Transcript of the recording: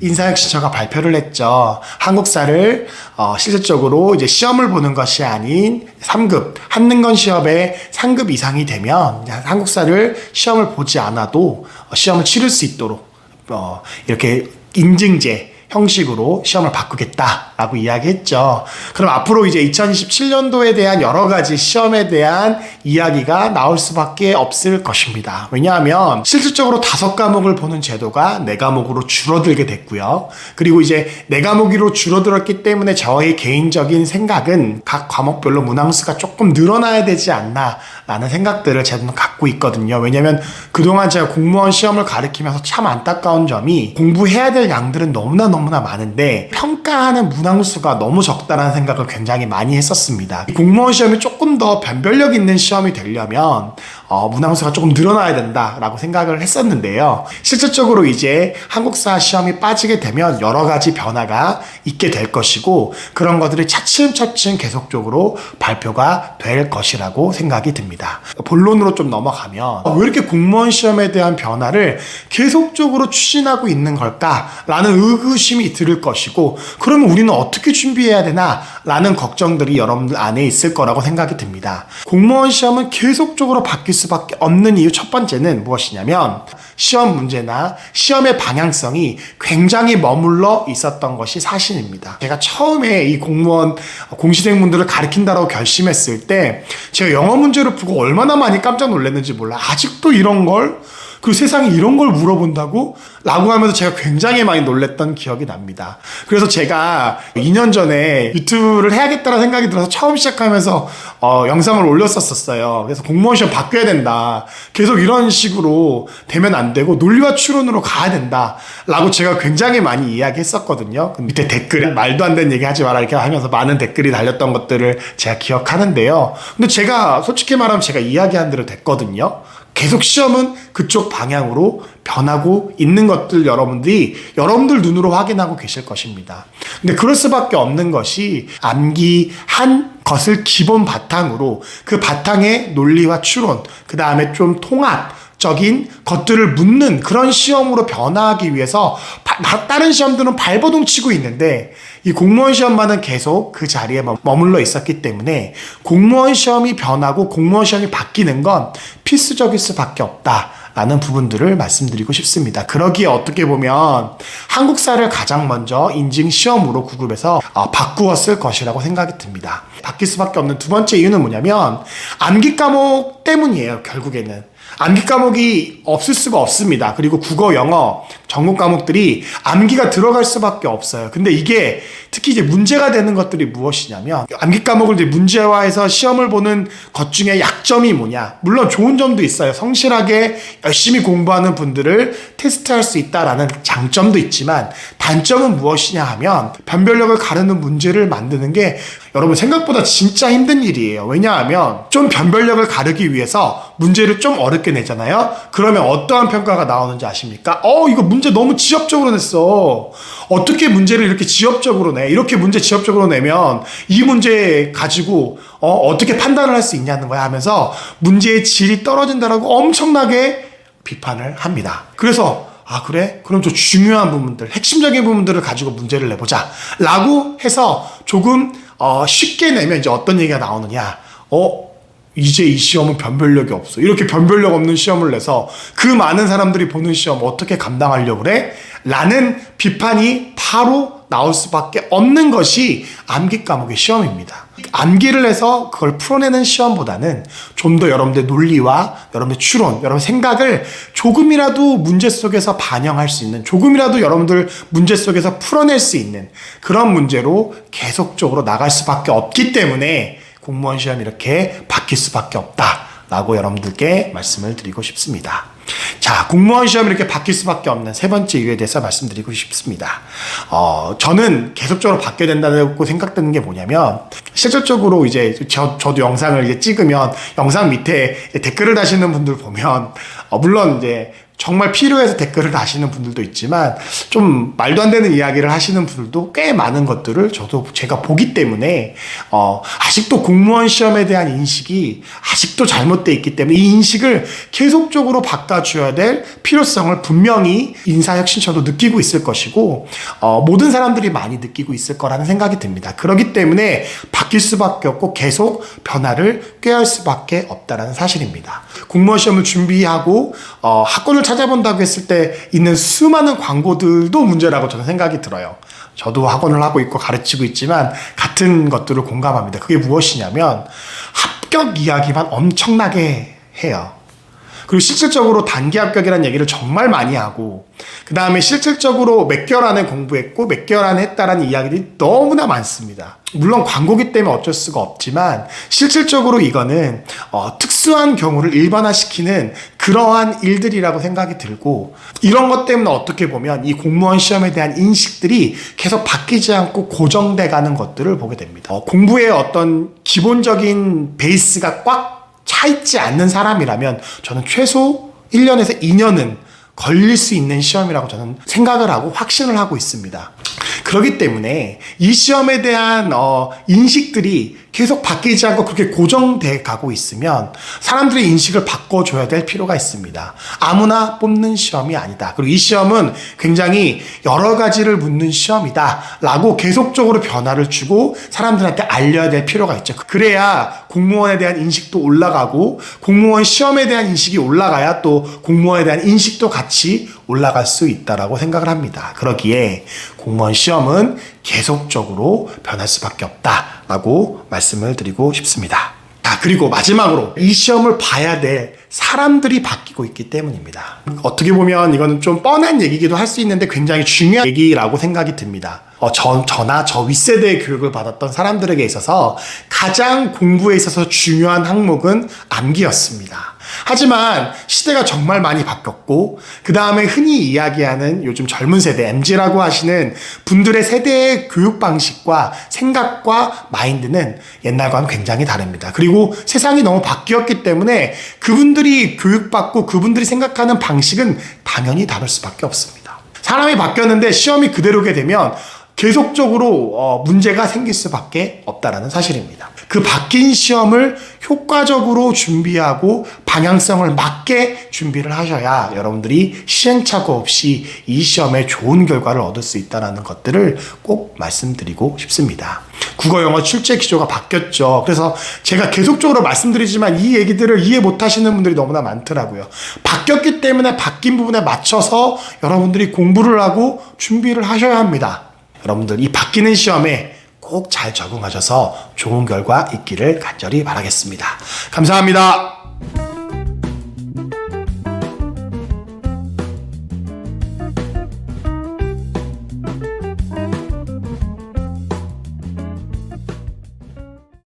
인사혁신처가 발표를 했죠. 한국사를 실질적으로 이제 시험을 보는 것이 아닌 3급 한능건 시험의 3급 이상이 되면 한국사를 시험을 보지 않아도 시험을 치를 수 있도록 이렇게 인증제 형식으로 시험을 바꾸겠다라고 이야기했죠. 그럼 앞으로 이제 2027년도에 대한 여러 가지 시험에 대한 이야기가 나올 수밖에 없을 것입니다. 왜냐하면 실질적으로 5과목을 보는 제도가 4과목으로 줄어들게 됐고요. 그리고 이제 4과목으로 줄어들었기 때문에 저의 개인적인 생각은 각 과목별로 문항수가 조금 늘어나야 되지 않나 라는 생각들을 저는 갖고 있거든요. 왜냐면 그동안 제가 공무원 시험을 가르치면서 참 안타까운 점이 공부해야 될 양들은 너무나 많은데 평가하는 문항수가 너무 적다라는 생각을 굉장히 많이 했었습니다. 공무원 시험이 조금 더 변별력 있는 시험이 되려면 문항수가 조금 늘어나야 된다라고 생각을 했었는데요. 실질적으로 이제 한국사 시험이 빠지게 되면 여러 가지 변화가 있게 될 것이고 그런 것들이 차츰차츰 계속적으로 발표가 될 것이라고 생각이 듭니다. 본론으로 좀 넘어가면 왜 이렇게 공무원 시험에 대한 변화를 계속적으로 추진하고 있는 걸까라는 의구심이 들을 것이고 그러면 우리는 어떻게 준비해야 되나 라는 걱정들이 여러분들 안에 있을 거라고 생각이 듭니다. 공무원 시험은 계속적으로 바뀔 수밖에 없는 이유 첫 번째는 무엇이냐면 시험 문제나 시험의 방향성이 굉장히 머물러 있었던 것이 사실입니다. 제가 처음에 이 공무원 공시생분들을 가르친다라고 결심했을 때 제가 영어 문제를 보고 얼마나 많이 깜짝 놀랐는지 몰라. 아직도 이런 걸 그 세상에 이런 걸 물어본다고? 라고 하면서 제가 굉장히 많이 놀랬던 기억이 납니다. 그래서 제가 2년 전에 유튜브를 해야겠다는 생각이 들어서 처음 시작하면서 영상을 올렸었어요. 그래서 공무원 시험 바뀌어야 된다. 계속 이런 식으로 되면 안 되고 논리와 추론으로 가야 된다. 라고 제가 굉장히 많이 이야기했었거든요. 그 밑에 댓글에 말도 안 되는 얘기 하지 마라 이렇게 하면서 많은 댓글이 달렸던 것들을 제가 기억하는데요. 근데 제가 솔직히 말하면 제가 이야기한 대로 됐거든요. 계속 시험은 그쪽 방향으로 변하고 있는 것들 여러분들 눈으로 확인하고 계실 것입니다. 근데 그럴 수밖에 없는 것이 암기한 것을 기본 바탕으로 그 바탕의 논리와 추론, 그 다음에 좀 통합적인 것들을 묻는 그런 시험으로 변화하기 위해서 다른 시험들은 발버둥 치고 있는데 이 공무원 시험만은 계속 그 자리에 머물러 있었기 때문에 공무원 시험이 변하고 공무원 시험이 바뀌는 건 필수적일 수밖에 없다라는 부분들을 말씀드리고 싶습니다. 그러기에 어떻게 보면 한국사를 가장 먼저 인증 시험으로 구급해서 바꾸었을 것이라고 생각이 듭니다. 바뀔 수밖에 없는 두 번째 이유는 뭐냐면 암기 과목 때문이에요. 결국에는 암기 과목이 없을 수가 없습니다. 그리고 국어, 영어, 전공 과목들이 암기가 들어갈 수밖에 없어요. 근데 이게 특히 이제 문제가 되는 것들이 무엇이냐면 암기 과목을 이제 문제화해서 시험을 보는 것 중에 약점이 뭐냐? 물론 좋은 점도 있어요. 성실하게 열심히 공부하는 분들을 테스트할 수 있다라는 장점도 있지만 단점은 무엇이냐 하면 변별력을 가르는 문제를 만드는 게 여러분 생각보다 진짜 힘든 일이에요. 왜냐하면 좀 변별력을 가르기 위해서 문제를 좀 어렵게 내잖아요. 그러면 어떠한 평가가 나오는지 아십니까? 이거 문제 너무 지엽적으로 냈어. 어떻게 문제를 이렇게 지엽적으로 내? 이렇게 문제 지엽적으로 내면 이 문제 가지고 어떻게 판단을 할 수 있냐는 거야 하면서 문제의 질이 떨어진다라고 엄청나게 비판을 합니다. 그래서 그래? 그럼 좀 중요한 부분들, 핵심적인 부분들을 가지고 문제를 내보자 라고 해서 조금 쉽게 내면 이제 어떤 얘기가 나오느냐. 이제 이 시험은 변별력이 없어. 이렇게 변별력 없는 시험을 내서 그 많은 사람들이 보는 시험 어떻게 감당하려고 그래? 라는 비판이 바로 나올 수밖에 없는 것이 암기 과목의 시험입니다. 암기를 해서 그걸 풀어내는 시험보다는 좀 더 여러분들의 논리와 여러분의 추론, 여러분의 생각을 조금이라도 문제 속에서 반영할 수 있는, 조금이라도 여러분들 문제 속에서 풀어낼 수 있는 그런 문제로 계속적으로 나갈 수밖에 없기 때문에 공무원 시험이 이렇게 바뀔 수밖에 없다라고 여러분들께 말씀을 드리고 싶습니다. 자, 공무원 시험이 이렇게 바뀔 수밖에 없는 세 번째 이유에 대해서 말씀드리고 싶습니다. 저는 계속적으로 바뀌어야 된다고 생각되는 게 뭐냐면, 실질적으로 이제 저도 영상을 이제 찍으면 영상 밑에 댓글을 다시는 분들 보면, 물론 이제 정말 필요해서 댓글을 다시는 분들도 있지만 좀 말도 안 되는 이야기를 하시는 분들도 꽤 많은 것들을 제가 보기 때문에 아직도 공무원 시험에 대한 인식이 아직도 잘못되어 있기 때문에 이 인식을 계속적으로 바꿔줘야 될 필요성을 분명히 인사혁신처도 느끼고 있을 것이고 모든 사람들이 많이 느끼고 있을 거라는 생각이 듭니다. 그렇기 때문에 바뀔 수밖에 없고 계속 변화를 꾀할 수밖에 없다는 사실입니다. 공무원 시험을 준비하고 학원을 찾아본다고 했을 때 있는 수많은 광고들도 문제라고 저는 생각이 들어요. 저도 학원을 하고 있고 가르치고 있지만 같은 것들을 공감합니다. 그게 무엇이냐면 합격 이야기만 엄청나게 해요. 그리고 실질적으로 단기 합격이라는 얘기를 정말 많이 하고 그 다음에 실질적으로 몇 개월 안에 공부했고 몇 개월 안에 했다라는 이야기들이 너무나 많습니다. 물론 광고기 때문에 어쩔 수가 없지만 실질적으로 이거는 특수한 경우를 일반화시키는 그러한 일들이라고 생각이 들고 이런 것 때문에 어떻게 보면 이 공무원 시험에 대한 인식들이 계속 바뀌지 않고 고정돼 가는 것들을 보게 됩니다. 공부의 어떤 기본적인 베이스가 꽉 차 있지 않는 사람이라면 저는 최소 1년에서 2년은 걸릴 수 있는 시험이라고 저는 생각을 하고 확신을 하고 있습니다. 그렇기 때문에 이 시험에 대한 인식들이 계속 바뀌지 않고 그렇게 고정돼 가고 있으면 사람들의 인식을 바꿔줘야 될 필요가 있습니다. 아무나 뽑는 시험이 아니다. 그리고 이 시험은 굉장히 여러 가지를 묻는 시험이다 라고 계속적으로 변화를 주고 사람들한테 알려야 될 필요가 있죠. 그래야 공무원에 대한 인식도 올라가고 공무원 시험에 대한 인식이 올라가야 또 공무원에 대한 인식도 같이 올라갈 수 있다라고 생각을 합니다. 그러기에 공무원 시험은 계속적으로 변할 수밖에 없다라고 말씀을 드리고 싶습니다. 그리고 마지막으로 이 시험을 봐야 될 사람들이 바뀌고 있기 때문입니다. 어떻게 보면 이거는 좀 뻔한 얘기기도 할 수 있는데 굉장히 중요한 얘기라고 생각이 듭니다. 저나 저 윗세대의 교육을 받았던 사람들에게 있어서 가장 공부에 있어서 중요한 항목은 암기였습니다. 하지만 시대가 정말 많이 바뀌었고 그 다음에 흔히 이야기하는 요즘 젊은 세대 MZ라고 하시는 분들의 세대의 교육 방식과 생각과 마인드는 옛날과는 굉장히 다릅니다. 그리고 세상이 너무 바뀌었기 때문에 그분들이 교육받고 그분들이 생각하는 방식은 당연히 다를 수밖에 없습니다. 사람이 바뀌었는데 시험이 그대로게 되면 계속적으로 문제가 생길 수밖에 없다는 사실입니다. 그 바뀐 시험을 효과적으로 준비하고 방향성을 맞게 준비를 하셔야 여러분들이 시행착오 없이 이 시험에 좋은 결과를 얻을 수 있다는 것들을 꼭 말씀드리고 싶습니다. 국어, 영어 출제 기조가 바뀌었죠. 그래서 제가 계속적으로 말씀드리지만 이 얘기들을 이해 못하시는 분들이 너무나 많더라고요. 바뀌었기 때문에 바뀐 부분에 맞춰서 여러분들이 공부를 하고 준비를 하셔야 합니다. 여러분들 이 바뀌는 시험에 꼭 잘 적응하셔서 좋은 결과 있기를 간절히 바라겠습니다. 감사합니다.